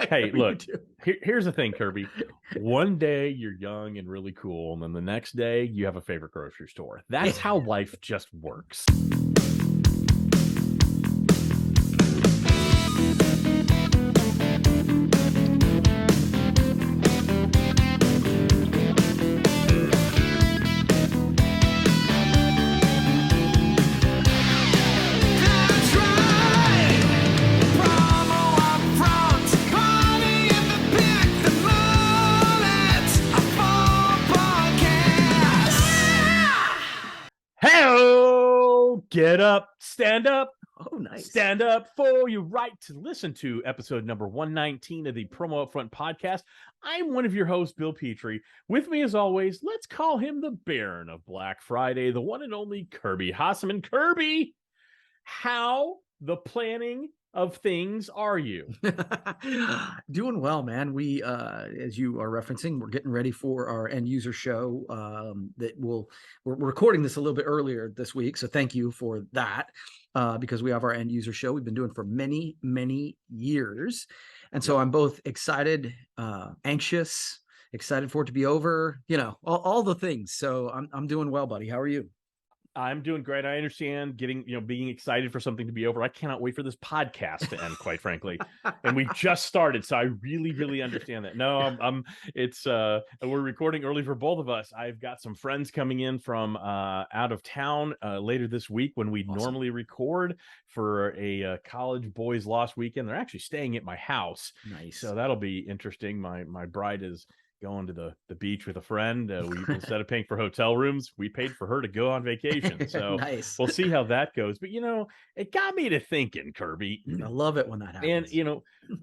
Hey, look, here's the thing, Kirby. One day you're young and really cool, and then the next day you have a favorite grocery store. That's how life just works. Get up, stand up. Oh, nice. Stand up for your right to listen to episode number 119 of the Promo UPFront Podcast. I'm one of your hosts, Bill Petrie. With me, as always, let's call him the Baron of Black Friday, the one and only Kirby Hasseman. Kirby, how the planning of things are you? Doing well, man. We, as you are referencing, we're getting ready for our end user show we're recording this a little bit earlier this week. So thank you for that, because we have our end user show we've been doing for many, many years. And so I'm both excited, anxious, excited for it to be over, all the things. So I'm doing well, buddy. How are you? I'm doing great. I understand being excited for something to be over. I cannot wait for this podcast to end, quite frankly. And we just started, so I really, really understand that. No, we're recording early for both of us. I've got some friends coming in from out of town later this week when we normally record for a college boys lost weekend. They're actually staying at my house. Nice. So that'll be interesting. My bride is going to the beach with a friend. We instead of paying for hotel rooms, we paid for her to go on vacation. So nice. We'll see how that goes. But it got me to thinking, Kirby. I love it when that happens. And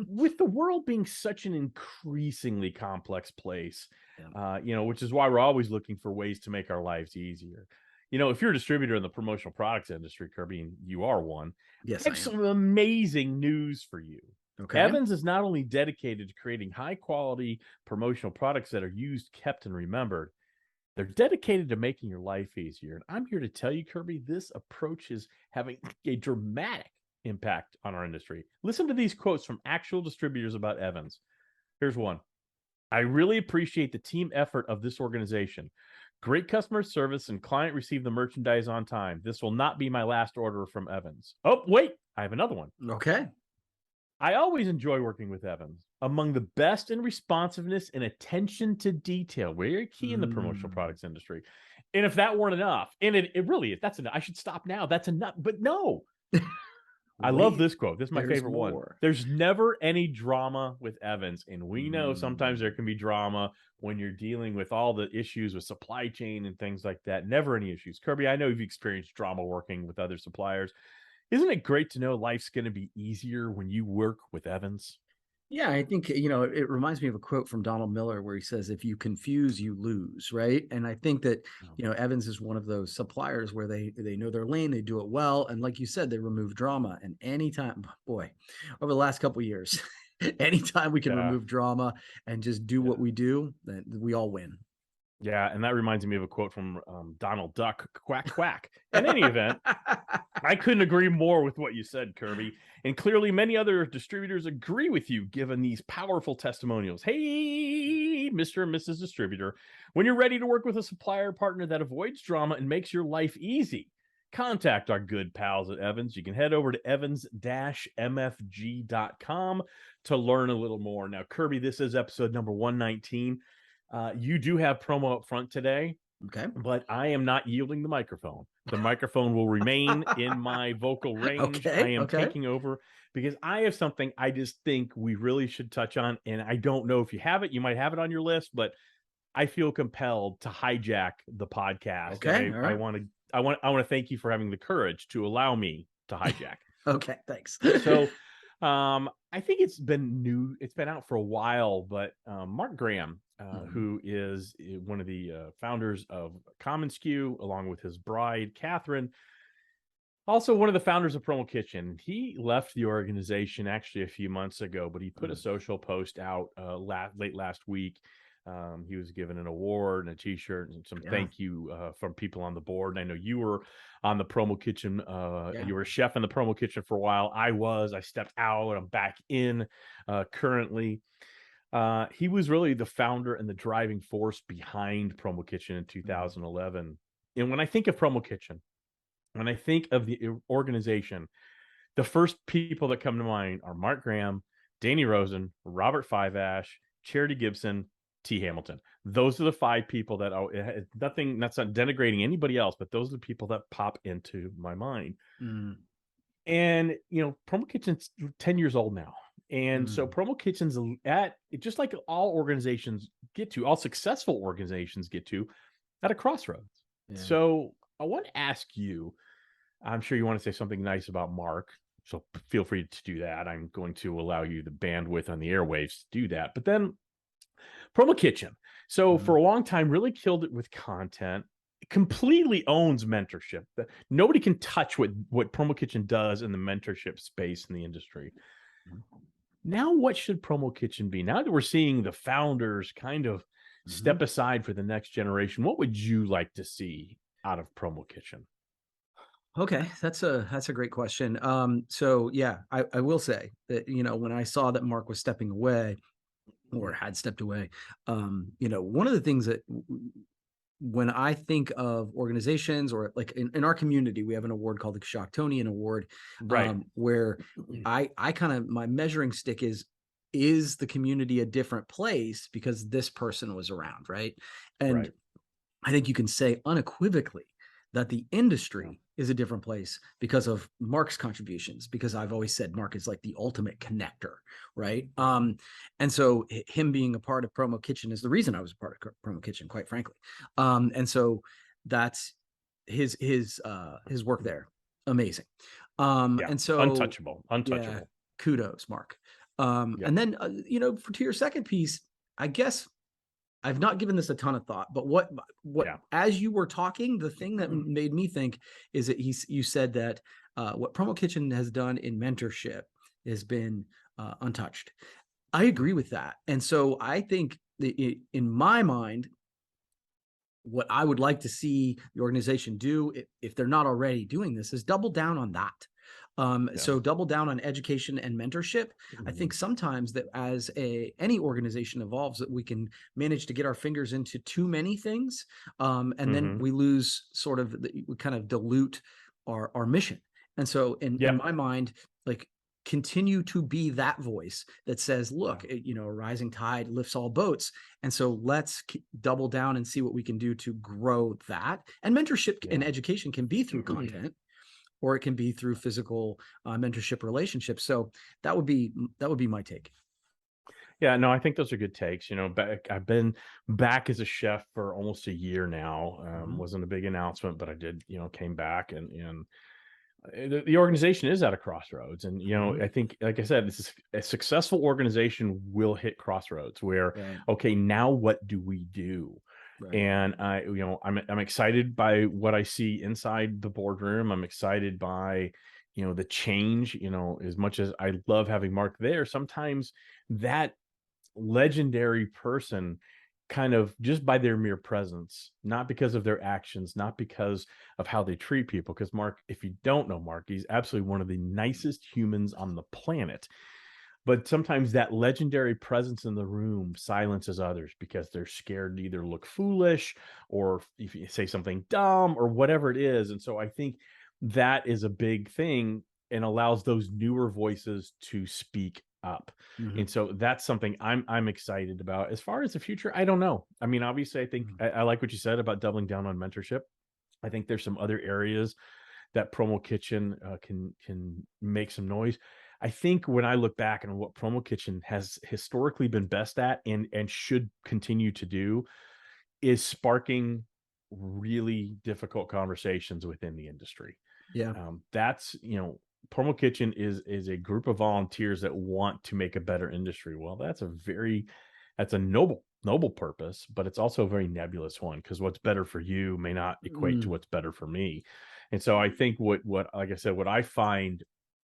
with the world being such an increasingly complex place, which is why we're always looking for ways to make our lives easier. If you're a distributor in the promotional products industry, Kirby, and you are one, yes, I have some amazing news for you. Okay. Evans is not only dedicated to creating high-quality promotional products that are used, kept, and remembered, they're dedicated to making your life easier. And I'm here to tell you, Kirby, this approach is having a dramatic impact on our industry. Listen to these quotes from actual distributors about Evans. Here's one. I really appreciate the team effort of this organization. Great customer service and client received the merchandise on time. This will not be my last order from Evans. Oh, wait, I have another one. Okay. I always enjoy working with Evans. Among the best in responsiveness and attention to detail, very key in the promotional products industry. And if that weren't enough, and it really is, that's enough. I should stop now. That's enough. But no. I love this quote. This is my favorite one. There's never any drama with Evans. And we know sometimes there can be drama when you're dealing with all the issues with supply chain and things like that. Never any issues. Kirby, I know you've experienced drama working with other suppliers. Isn't it great to know life's going to be easier when you work with Evans? Yeah, I think, it reminds me of a quote from Donald Miller where he says, if you confuse, you lose, right? And I think that, Evans is one of those suppliers where they know their lane, they do it well. And like you said, they remove drama. And anytime, boy, over the last couple of years, anytime we can remove drama and just do what we do, then we all win. Yeah, and that reminds me of a quote from Donald Duck, quack, quack. In any event, I couldn't agree more with what you said, Kirby. And clearly many other distributors agree with you, given these powerful testimonials. Hey, Mr. and Mrs. Distributor, when you're ready to work with a supplier partner that avoids drama and makes your life easy, contact our good pals at Evans. You can head over to evans-mfg.com to learn a little more. Now, Kirby, this is episode number 119. You do have Promo UPFront today, okay, but I am not yielding the microphone. The microphone will remain in my vocal range. Okay, I am taking over because I have something I just think we really should touch on, and I don't know if you have it. You might have it on your list, but I feel compelled to hijack the podcast. Okay, I want to thank you for having the courage to allow me to hijack. Okay, thanks. So, I think it's been out for a while, but Mark Graham, who is one of the founders of commonsku, along with his bride, Catherine, also one of the founders of PromoKitchen. He left the organization actually a few months ago, but he put a social post out late last week He was given an award and a T-shirt and some thank you from people on the board. And I know you were on the Promo Kitchen. You were a chef in the Promo Kitchen for a while. I stepped out. I'm back in currently. He was really the founder and the driving force behind Promo Kitchen in 2011. And when I think of Promo Kitchen, when I think of the organization, the first people that come to mind are Mark Graham, Danny Rosen, Robert Fiveash, Charity Gibson, T. Hamilton. Those are the 5 people that nothing. That's not denigrating anybody else, but those are the people that pop into my mind. And Promo Kitchen's 10 years old now, and so Promo Kitchen's at just like all organizations get to, all successful organizations get to, at a crossroads. So I want to ask you. I'm sure you want to say something nice about Mark, so feel free to do that. I'm going to allow you the bandwidth on the airwaves to do that. But then Promo Kitchen. So for a long time, really killed it with content. It completely owns mentorship. Nobody can touch what Promo Kitchen does in the mentorship space in the industry. Now, what should Promo Kitchen be? Now that we're seeing the founders kind of step aside for the next generation, what would you like to see out of Promo Kitchen? Okay, that's a great question. So yeah, I will say that, when I saw that Mark was stepping away or had stepped away, one of the things that when I think of organizations, or like in our community, we have an award called the Shocktonian Award, where I kind of, my measuring stick is the community a different place because this person was around, right? And I think you can say unequivocally that the industry is a different place because of Mark's contributions, because I've always said Mark is like the ultimate connector, right? And so him being a part of Promo Kitchen is the reason I was a part of Promo Kitchen, quite frankly. And so that's his work there. Amazing. And so untouchable. Yeah, kudos, Mark. And then, to your second piece, I guess I've not given this a ton of thought, but what as you were talking, the thing that made me think is that you said that what Promo Kitchen has done in mentorship has been untouched. I agree with that. And so I think that in my mind, what I would like to see the organization do, if they're not already doing this, is double down on that. So double down on education and mentorship. I think sometimes that as any organization evolves, that we can manage to get our fingers into too many things. And then we lose we kind of dilute our mission. And so in my mind, like, continue to be that voice that says, look, a rising tide lifts all boats. And so let's double down and see what we can do to grow that. And mentorship and education can be through content, or it can be through physical mentorship relationships. So that would be my take. Yeah, no, I think those are good takes. I've been back as a chef for almost a year now. Wasn't a big announcement, but I did, came back, and the organization is at a crossroads. And, I think, like I said, this is a successful organization will hit crossroads where, okay, now what do we do? And I'm excited by what I see inside the boardroom. I'm excited by, the change, as much as I love having Mark there, sometimes that legendary person kind of just by their mere presence, not because of their actions, not because of how they treat people. Because Mark, if you don't know Mark, he's absolutely one of the nicest humans on the planet. But sometimes that legendary presence in the room silences others because they're scared to either look foolish or if you say something dumb or whatever it is. And so I think that is a big thing and allows those newer voices to speak up. And so that's something I'm excited about. As far as the future, I don't know. I mean, obviously, I think I like what you said about doubling down on mentorship. I think there's some other areas that Promo Kitchen can make some noise. I think when I look back on what Promo Kitchen has historically been best at and should continue to do is sparking really difficult conversations within the industry. That's, Promo Kitchen is a group of volunteers that want to make a better industry. Well, that's a noble purpose, but it's also a very nebulous one because what's better for you may not equate to what's better for me. And so I think what like I said, what I find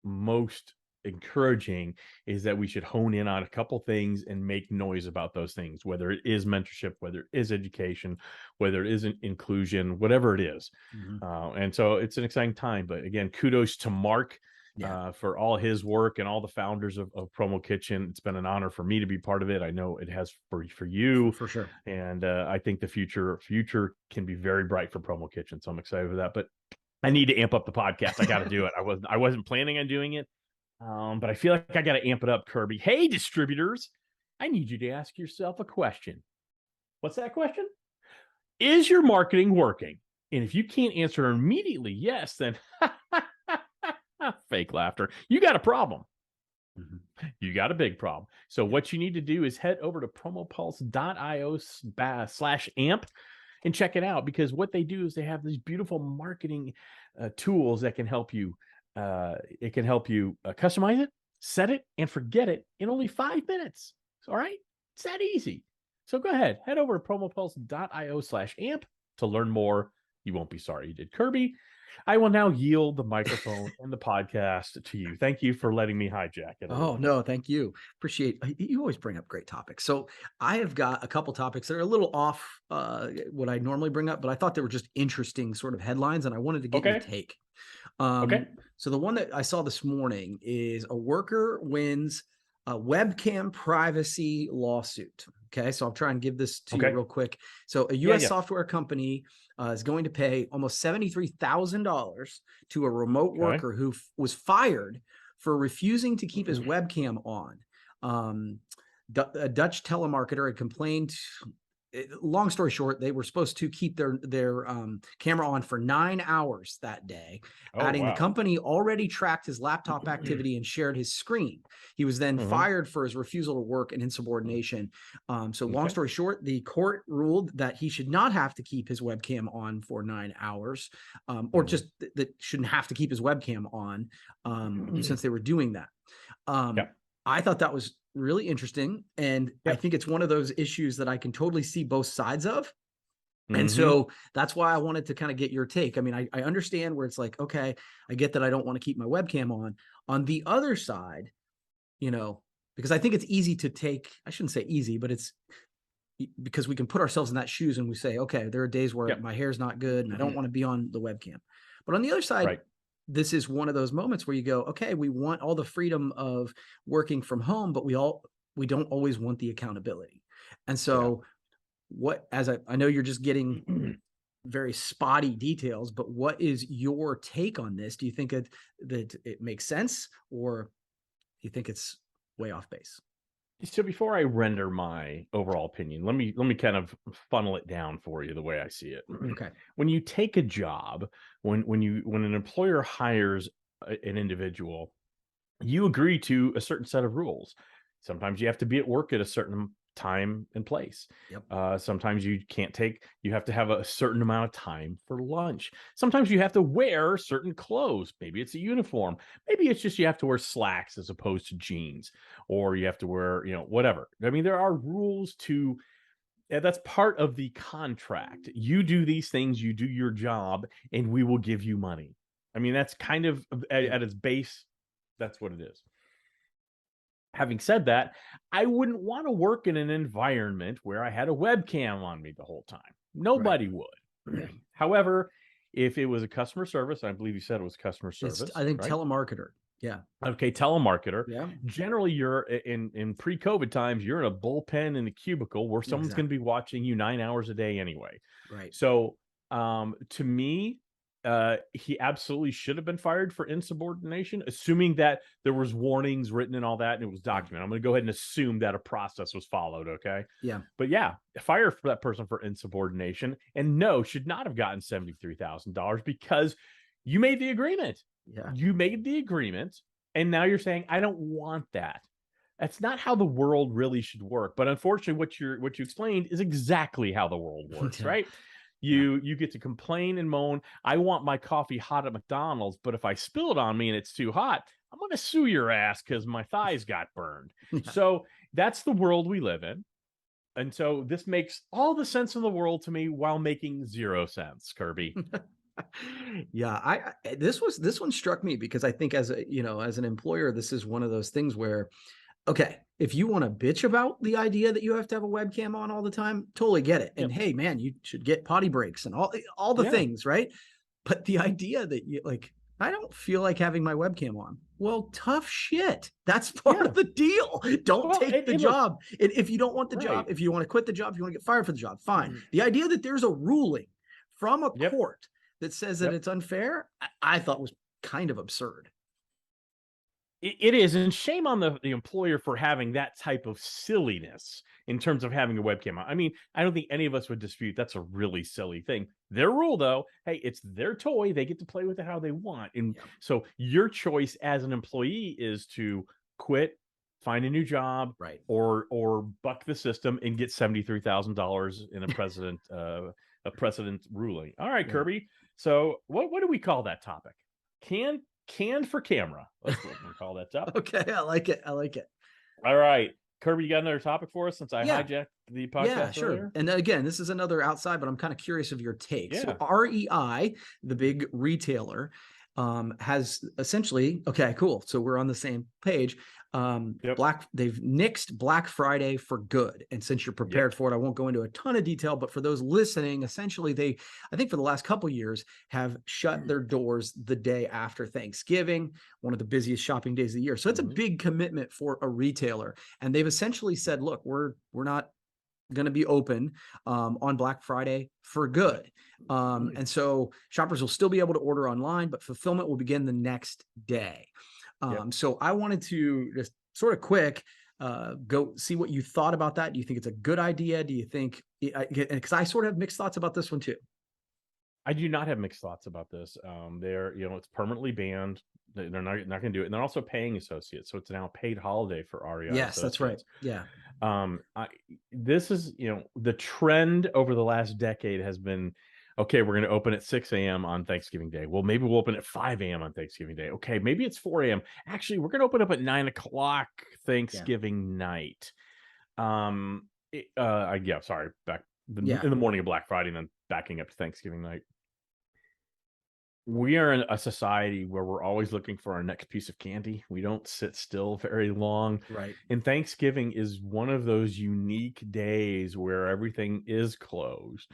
most encouraging is that we should hone in on a couple things and make noise about those things, whether it is mentorship, whether it is education, whether it is inclusion, whatever it is. And so it's an exciting time. But again, kudos to Mark for all his work and all the founders of PromoKitchen. It's been an honor for me to be part of it. I know it has for you. For sure. And I think the future can be very bright for PromoKitchen. So I'm excited for that. But I need to amp up the podcast. I got to do it. I wasn't planning on doing it. But I feel like I got to amp it up, Kirby. Hey, distributors, I need you to ask yourself a question. What's that question? Is your marketing working? And if you can't answer immediately yes, then fake laughter. You got a problem. You got a big problem. So what you need to do is head over to promopulse.io/amp and check it out, because what they do is they have these beautiful marketing tools that can help you. It can help you customize it, set it, and forget it in only 5 minutes. All right. It's that easy. So go ahead, head over to promopulse.io/amp to learn more. You won't be sorry you did. Kirby, I will now yield the microphone and the podcast to you. Thank you for letting me hijack it. Oh, no, thank you. Appreciate you always bring up great topics. So I have got a couple topics that are a little off what I normally bring up, but I thought they were just interesting sort of headlines, and I wanted to get your take. So the one that I saw this morning is a worker wins a webcam privacy lawsuit. Okay, so I'll try and give this to you real quick. So a U.S. software company is going to pay almost $73,000 to a remote worker who was fired for refusing to keep his webcam on. A Dutch telemarketer had complained. Long story short, they were supposed to keep their camera on for 9 hours that day, adding the company already tracked his laptop activity and shared his screen. He was then fired for his refusal to work and insubordination. So long story short, the court ruled that he should not have to keep his webcam on for 9 hours, or just that shouldn't have to keep his webcam on since they were doing that. I thought that was really interesting. And I think it's one of those issues that I can totally see both sides of. And so that's why I wanted to kind of get your take. I mean, I understand where it's like, okay, I get that I don't want to keep my webcam on. On the other side, you know, because I think it's easy to take, I shouldn't say easy, but it's because we can put ourselves in that shoes and we say, okay, there are days where my hair's not good and I don't want to be on the webcam. But on the other side, this is one of those moments where you go, okay, we want all the freedom of working from home, but we don't always want the accountability. And so I know you're just getting very spotty details, but what is your take on this? Do you think that it makes sense, or do you think it's way off base? So before I render my overall opinion, let me kind of funnel it down for you the way I see it. Okay. When you take a job, when an employer hires an individual, you agree to a certain set of rules. Sometimes you have to be at work at a certain time and place. Sometimes you have to have a certain amount of time for lunch. Sometimes you have to wear certain clothes. Maybe it's a uniform. Maybe it's just you have to wear slacks as opposed to jeans, or you have to wear, whatever. I mean, there are rules that's part of the contract. You do these things, you do your job, and we will give you money. I mean, that's kind of at its base, that's what it is. Having said that, I wouldn't want to work in an environment where I had a webcam on me the whole time. Nobody would. However, if it was a customer service, I believe you said it was customer service. I think telemarketer. Yeah. Okay, telemarketer. Yeah. Generally, you're in pre-COVID times, you're in a bullpen in a cubicle where someone's going to be watching you 9 hours a day anyway. Right. So, to me, he absolutely should have been fired for insubordination, assuming that there was warnings written and all that, and it was documented. I'm going to go ahead and assume that a process was followed. Okay. Yeah. But yeah, fire for that person for insubordination, and no, should not have gotten $73,000 because you made the agreement. Yeah. You made the agreement, and now you're saying, I don't want that. That's not how the world really should work. But unfortunately, what you explained is exactly how the world works, right? You get to complain and moan. I want my coffee hot at McDonald's, but if I spill it on me and it's too hot, I'm going to sue your ass because my thighs got burned. So that's the world we live in. And so this makes all the sense in the world to me while making 0 sense, Kirby. Yeah, this one struck me because I think as a, as an employer, this is one of those things where, okay, if you want to bitch about the idea that you have to have a webcam on all the time, totally get it. And Yep. hey, man, you should get potty breaks and all the Yeah. things, right? But the idea that you like, I don't feel like having my webcam on. Well, tough shit. That's part Yeah. of the deal. Don't Well, take the and look, job. And if you don't want the job, right. if you want to quit the job, if you want to get fired for the job, fine. The idea that there's a ruling from a Yep. court that says that Yep. it's unfair, I thought was kind of absurd. It is, and shame on the employer for having that type of silliness in terms of having a webcam on. I mean, I don't think any of us would dispute that's a really silly thing. Their rule, though, hey, it's their toy. They get to play with it how they want. And so your choice as an employee is to quit, find a new job, Right. or buck the system and get $73,000 in a precedent ruling. All right, Yeah. Kirby. So what do we call that topic? Canned for camera. That's what we call that topic. Okay, I like it. All right. Kirby, you got another topic for us since I Yeah. hijacked the podcast Yeah, sure. earlier? And again, this is another outside, but I'm kind of curious of your take. Yeah. So REI, the big retailer, has essentially, okay, cool. So we're on the same page. Yep. They've nixed Black Friday for good. And since you're prepared for it, I won't go into a ton of detail, but for those listening, essentially I think for the last couple of years have shut their doors the day after Thanksgiving, one of the busiest shopping days of the year. So it's a big commitment for a retailer. And they've essentially said, look, we're not going to be open on Black Friday for good. And so shoppers will still be able to order online, but fulfillment will begin the next day. So I wanted to just sort of quick go see what you thought about that. Do you think it's a good idea? Do you think, because I sort of have mixed thoughts about this one too. I do not have mixed thoughts about this. It's permanently banned. They're not going to do it. And they're also paying associates. So it's now a paid holiday for REI. Yes, that's right. Yeah. This is, the trend over the last decade has been, okay, we're going to open at 6 a.m. on Thanksgiving Day. Well, maybe we'll open at 5 a.m. on Thanksgiving Day. Okay, maybe it's 4 a.m. Actually, we're going to open up at 9 o'clock Thanksgiving night. Sorry, in the morning of Black Friday and then backing up to Thanksgiving night. We are in a society where we're always looking for our next piece of candy. We don't sit still very long. Right. And Thanksgiving is one of those unique days where everything is closed.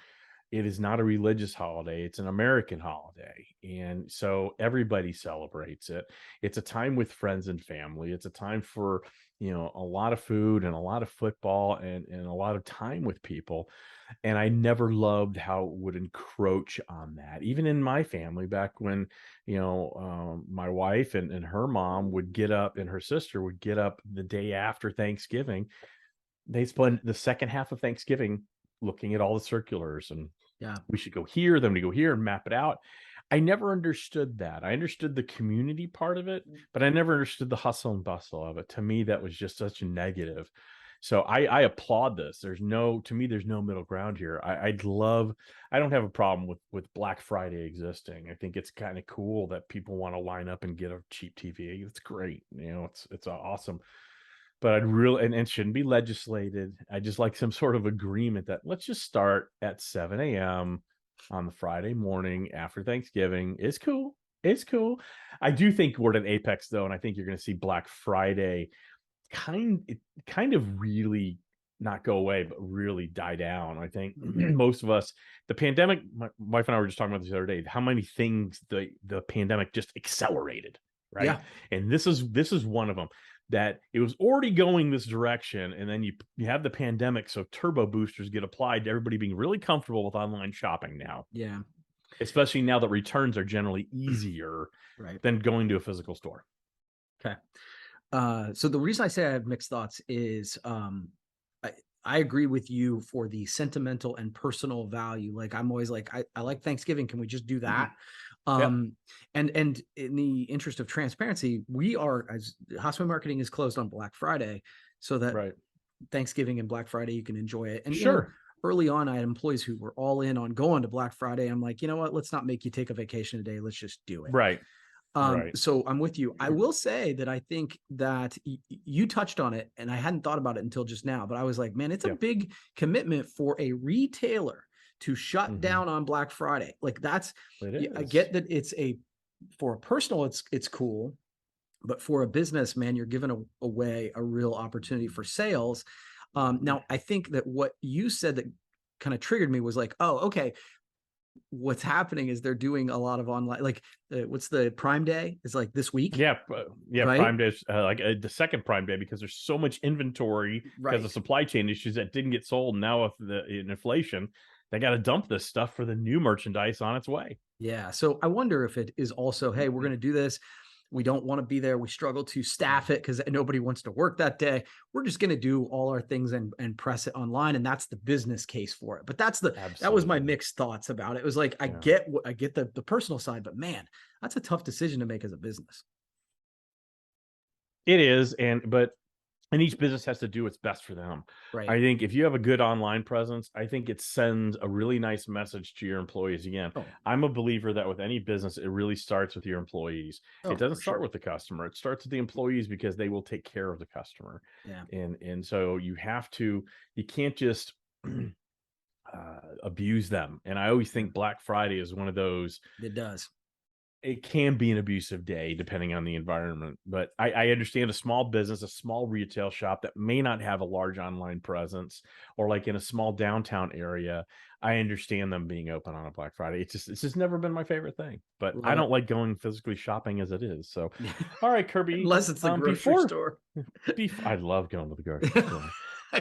It is not a religious holiday. It's an American holiday. And so everybody celebrates it. It's a time with friends and family. It's a time for, a lot of food and a lot of football and a lot of time with people. And I never loved how it would encroach on that. Even in my family, back when, my wife and her mom would get up and her sister would get up the day after Thanksgiving. They spend the second half of Thanksgiving looking at all the circulars and we should go here, then we go here and map it out. I never understood that. I understood the community part of it, but I never understood the hustle and bustle of it. To me, that was just such a negative. So I applaud this. To me, there's no middle ground here. I don't have a problem with Black Friday existing. I think it's kind of cool that people want to line up and get a cheap TV. It's great. It's awesome. But I'd really, and it shouldn't be legislated. I just like some sort of agreement that let's just start at 7 a.m. on the Friday morning after Thanksgiving. It's cool. It's cool. I do think we're at an apex though, and I think you're going to see Black Friday kind of really not go away, but really die down. I think most of us, the pandemic, my wife and I were just talking about this the other day, how many things the pandemic just accelerated, right? Yeah. And this is one of them. That it was already going this direction, and then you have the pandemic, so turbo boosters get applied to everybody being really comfortable with online shopping now. Yeah. Especially now that returns are generally easier than going to a physical store. Okay. So the reason I say I have mixed thoughts is I agree with you for the sentimental and personal value. Like I'm always like, I like Thanksgiving. Can we just do that? And in the interest of transparency, we are, as Hasseman Marketing is closed on Black Friday, so that Thanksgiving and Black Friday, you can enjoy it. And early on, I had employees who were all in on going to Black Friday. I'm like, you know what? Let's not make you take a vacation today. Let's just do it. Right. So I'm with you. I will say that I think that you touched on it, and I hadn't thought about it until just now, but I was like, man, it's a big commitment for a retailer to shut down on Black Friday. Like that's, I get that for a personal, it's cool, but for a business, man, you're giving away a real opportunity for sales. Now, I think that what you said that kind of triggered me was like, oh, okay, what's happening is they're doing a lot of online, like what's the Prime Day? Is like this week. Yeah. Right? Prime Day, the second Prime Day, because there's so much inventory because of supply chain issues that didn't get sold. Now with the inflation, they got to dump this stuff for the new merchandise on its way. Yeah. So I wonder if it is also, hey, we're going to do this. We don't want to be there. We struggle to staff it because nobody wants to work that day. We're just going to do all our things and press it online. And that's the business case for it. But that was my mixed thoughts about it. It was like, I get the personal side, but man, that's a tough decision to make as a business. It is. And each business has to do what's best for them. Right. I think if you have a good online presence, I think it sends a really nice message to your employees. Again, I'm a believer that with any business, it really starts with your employees. It doesn't start with the customer. It starts with the employees because they will take care of the customer. Yeah. And so you can't just abuse them. And I always think Black Friday is one of those. It does. It can be an abusive day depending on the environment, but I understand a small business, a small retail shop that may not have a large online presence, or like in a small downtown area. I understand them being open on a Black Friday. It's just never been my favorite thing, but I don't like going physically shopping as it is. So, all right, Kirby, unless it's the grocery store. I love going to the grocery store.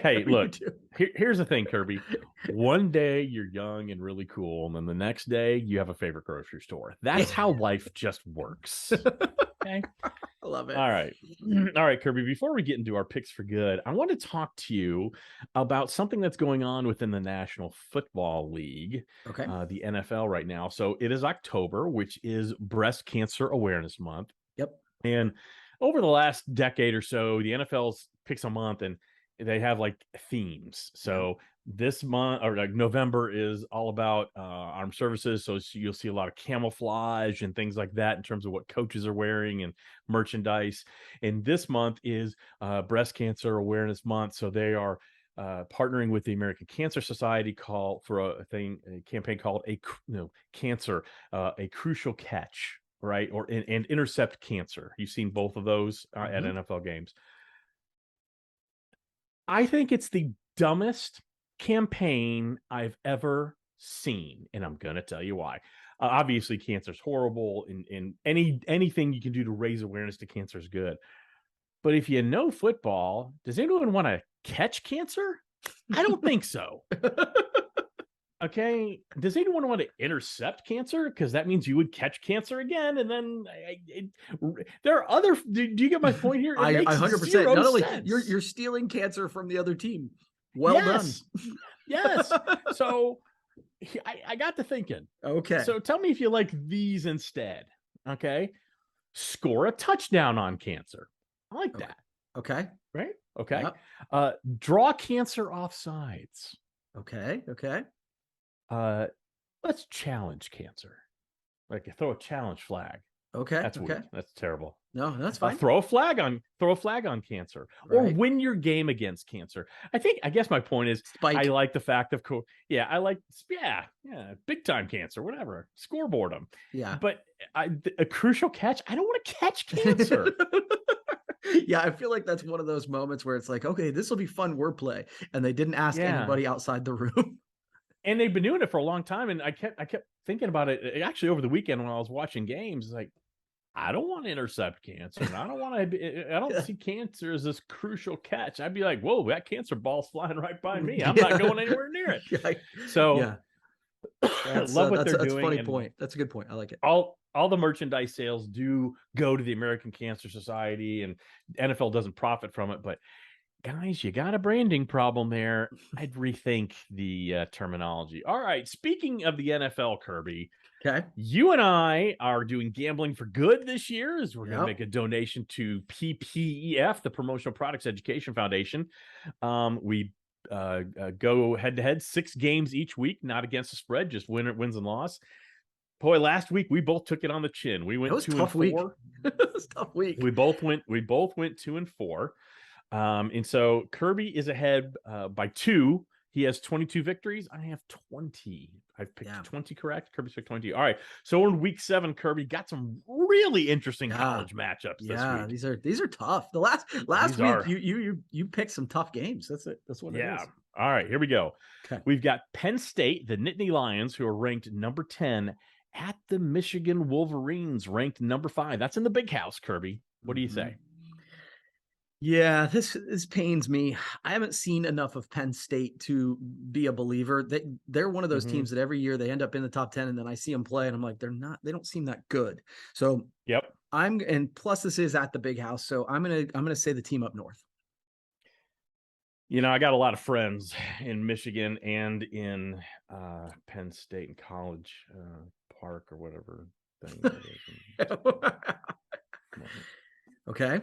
Hey, look, here's the thing, Kirby. One day you're young and really cool, and then the next day you have a favorite grocery store. That's how life just works. Okay. I love it. All right, Kirby, before we get into our picks for good, I want to talk to you about something that's going on within the National Football League, the NFL right now. So it is October, which is Breast Cancer Awareness Month. Yep. And over the last decade or so, the NFL picks a month and they have like themes. So this month, or like November, is all about armed services. So you'll see a lot of camouflage and things like that in terms of what coaches are wearing and merchandise. And this month is Breast Cancer Awareness Month. So they are partnering with the American Cancer Society for a campaign called Cancer, a Crucial Catch, right? And Intercept Cancer. You've seen both of those at NFL games. I think it's the dumbest campaign I've ever seen, and I'm going to tell you why. Obviously, cancer is horrible, and anything you can do to raise awareness to cancer is good. But if you know football, does anyone want to catch cancer? I don't think so. Okay. Does anyone want to intercept cancer? Because that means you would catch cancer again. And then there are other. Do you get my point here? I 100%. Not only you're stealing cancer from the other team. Well done. Yes. So I got to thinking. Okay. So tell me if you like these instead. Okay. Score a touchdown on cancer. I like that. Okay. Right. Okay. Yep. Draw cancer off sides. Okay. Okay. Let's challenge cancer. Like throw a challenge flag. Okay. That's weird. That's terrible. No, that's fine. Throw a flag on cancer, or win your game against cancer. I guess my point is, I like the fact of big time cancer, whatever. Scoreboard them. Yeah. But a crucial catch. I don't want to catch cancer. Yeah, I feel like that's one of those moments where it's like, okay, this will be fun wordplay, and they didn't ask anybody outside the room. And they've been doing it for a long time, and I kept thinking about it actually over the weekend when I was watching games. Like, I don't want to intercept cancer. And I don't see cancer as this crucial catch. I'd be like, whoa, that cancer ball's flying right by me. I'm not going anywhere near it. So I love what they're doing. That's a funny point. That's a good point. I like it. All the merchandise sales do go to the American Cancer Society, and NFL doesn't profit from it. But guys, you got a branding problem there. I'd rethink the terminology. All right. Speaking of the NFL, Kirby, you and I are doing Gambling for Good this year, as we're going to make a donation to PPEF, the Promotional Products Education Foundation. We go head-to-head 6 games each week, not against the spread, just wins and loss. Boy, last week we both took it on the chin. We went 2-4. It was a tough week. We both went 2-4. And so Kirby is ahead by 2. He has 22 victories. I have 20. I've picked Yeah. 20 correct. Kirby's picked 20. All right. So we're in week 7. Kirby got some really interesting college matchups this week. These are tough. The last These week are. you picked some tough games. That's it. That's what it is. All right, here we go. Okay. We've got Penn State, the Nittany Lions, who are ranked number 10, at the Michigan Wolverines, ranked number 5. That's in the big house, Kirby. What do you say? Yeah, this pains me. I haven't seen enough of Penn State to be a believer. They're one of those teams that every year they end up in the top 10, and then I see them play and I'm like, they don't seem that good. So and plus this is at the big house. So I'm gonna say the team up north. You know, I got a lot of friends in Michigan and in Penn State and College Park or whatever thing that is. Okay.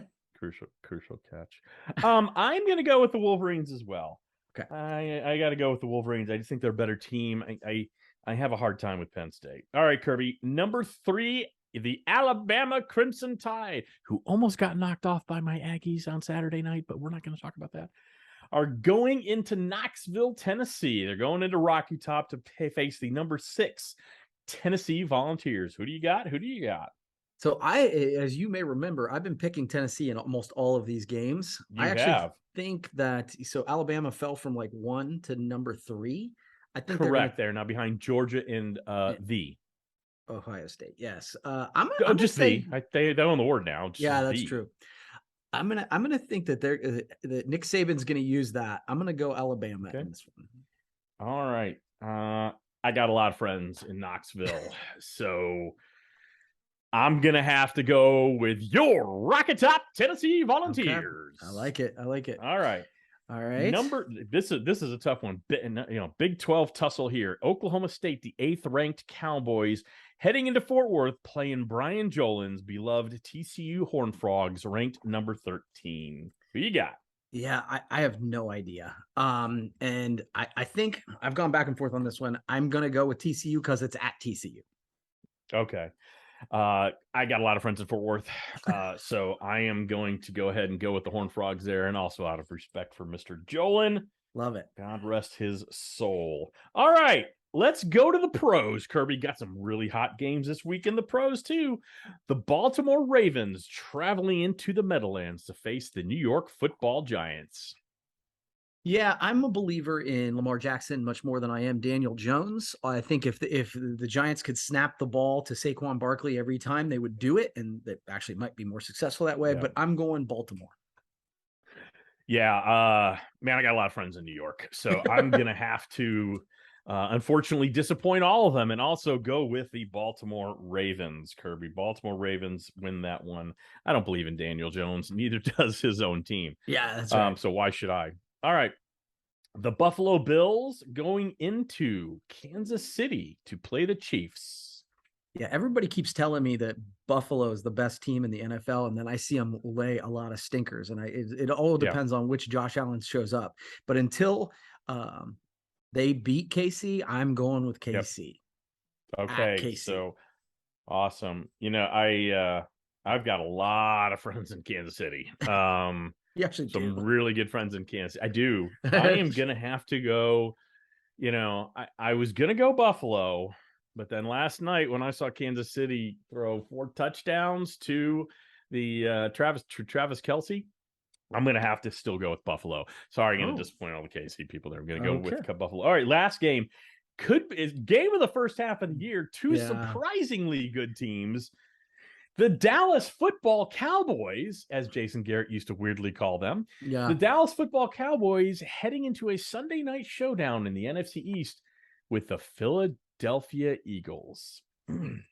Crucial catch. I'm going to go with the Wolverines as well. Okay. I got to go with the Wolverines. I just think they're a better team. I have a hard time with Penn State. All right, Kirby. Number 3, the Alabama Crimson Tide, who almost got knocked off by my Aggies on Saturday night, but we're not going to talk about that, are going into Knoxville, Tennessee. They're going into Rocky Top to face the number 6 Tennessee Volunteers. Who do you got? So as you may remember, I've been picking Tennessee in almost all of these games. I actually think that Alabama fell from like 1 to number 3. I think correct. They're now behind Georgia and the Ohio State. Yes. I'm just say, they own the word now. That's true. I'm gonna think that that Nick Saban's gonna use that. I'm gonna go Alabama in this one. All right. I got a lot of friends in Knoxville, so I'm gonna have to go with your Rocket Top Tennessee Volunteers. Okay. I like it. All right. This is a tough one. Big 12 tussle here. Oklahoma State, the 8th ranked Cowboys, heading into Fort Worth, playing Brian Jolin's beloved TCU Horned Frogs, ranked number 13. Who you got? Yeah, I have no idea. And I think I've gone back and forth on this one. I'm gonna go with TCU because it's at TCU. Okay. I got a lot of friends in Fort Worth, so I am going to go ahead and go with the Horned Frogs there, and also out of respect for Mr. Jolin. Love it. God rest his soul. All right, let's go to the pros. Kirby got some really hot games this week in the pros, too. The Baltimore Ravens traveling into the Meadowlands to face the New York Football Giants. Yeah, I'm a believer in Lamar Jackson much more than I am Daniel Jones. I think if the Giants could snap the ball to Saquon Barkley every time, they would do it, and they actually might be more successful that way. Yeah. But I'm going Baltimore. Yeah, man, I got a lot of friends in New York, so I'm gonna have to, unfortunately, disappoint all of them, and also go with the Baltimore Ravens. Kirby, Baltimore Ravens win that one. I don't believe in Daniel Jones. Neither does his own team. Yeah, that's right. So why should I? All right. The Buffalo Bills going into Kansas City to play the Chiefs. Yeah, everybody keeps telling me that Buffalo is the best team in the NFL, and then I see them lay a lot of stinkers, and it all depends on which Josh Allen shows up. But until they beat KC, I'm going with KC. Yep. Okay, so awesome. You know, I've got a lot of friends in Kansas City. You actually some really good friends in Kansas. I do. I am gonna have to go. You know, I was gonna go Buffalo, but then last night when I saw Kansas City throw 4 touchdowns to the Travis Kelce, I'm gonna have to still go with Buffalo. Sorry, I'm gonna disappoint all the KC people there. I'm gonna go with Buffalo. All right, last game is game of the first half of the year. 2 surprisingly good teams. The Dallas Football Cowboys, as Jason Garrett used to weirdly call them, the Dallas Football Cowboys heading into a Sunday night showdown in the NFC East with the Philadelphia Eagles.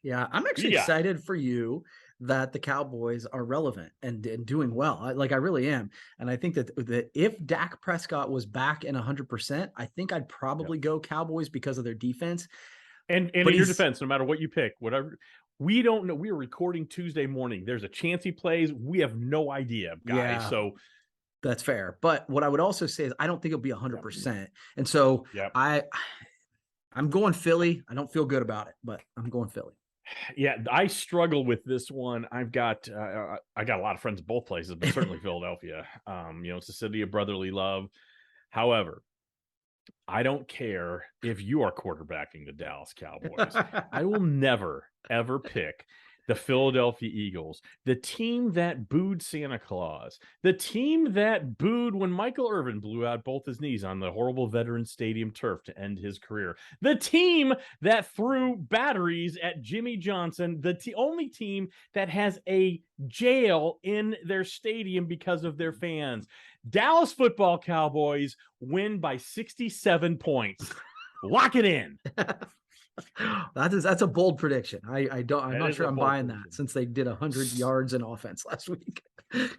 Yeah, I'm actually excited for you that the Cowboys are relevant and doing well. I really am. And I think that if Dak Prescott was back in 100%, I think I'd probably go Cowboys because of their defense. And in your defense, no matter what you pick, whatever. We don't know. We are recording Tuesday morning. There's a chance he plays. We have no idea, guys. Yeah, so that's fair. But what I would also say is I don't think it'll be 100%. And so I'm going Philly. I don't feel good about it, but I'm going Philly. Yeah, I struggle with this one. I've got I got a lot of friends in both places, but certainly Philadelphia. You know, it's a city of brotherly love. However, I don't care if you are quarterbacking the Dallas Cowboys. I will never, ever pick the Philadelphia Eagles, the team that booed Santa Claus, the team that booed when Michael Irvin blew out both his knees on the horrible Veterans Stadium turf to end his career, the team that threw batteries at Jimmy Johnson, the only team that has a jail in their stadium because of their fans. Dallas Football Cowboys win by 67 points. Lock it in. That's a bold prediction. I'm not sure I'm buying prediction. that, since they did 100 yards in offense last week.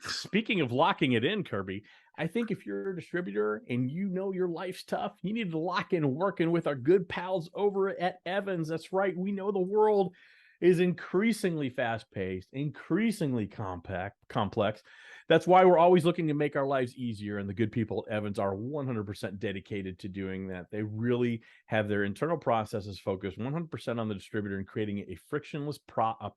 Speaking of locking it in, Kirby, I think if you're a distributor and you know your life's tough, you need to lock in working with our good pals over at Evans. That's right. We know the world is increasingly fast-paced, increasingly complex. That's why we're always looking to make our lives easier, and the good people at Evans are 100% dedicated to doing that. They really have their internal processes focused 100% on the distributor and creating a frictionless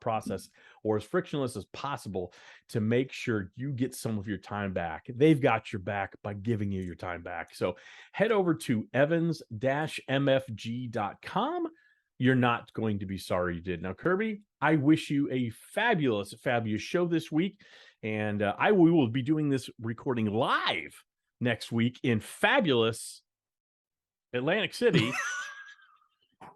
process, or as frictionless as possible, to make sure you get some of your time back. They've got your back by giving you your time back. So head over to evans-mfg.com. You're not going to be sorry you did. Now, Kirby, I wish you a fabulous show this week. And we will be doing this recording live next week in fabulous Atlantic City.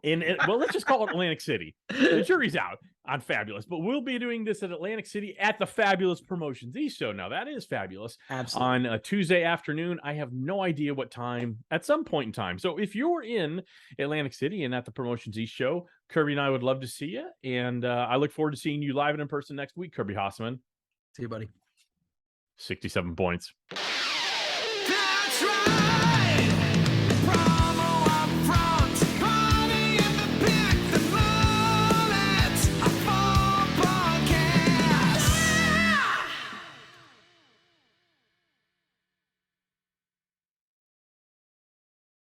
Well, let's just call it Atlantic City. The jury's out on fabulous, but we'll be doing this at Atlantic City at the Fabulous Promotions East Show. Now, that is fabulous. Absolutely. On a Tuesday afternoon. I have no idea what time, at some point in time. So if you're in Atlantic City and at the Promotions East Show, Kirby and I would love to see you. And I look forward to seeing you live and in person next week, Kirby Hasseman. See you, buddy. 67 points.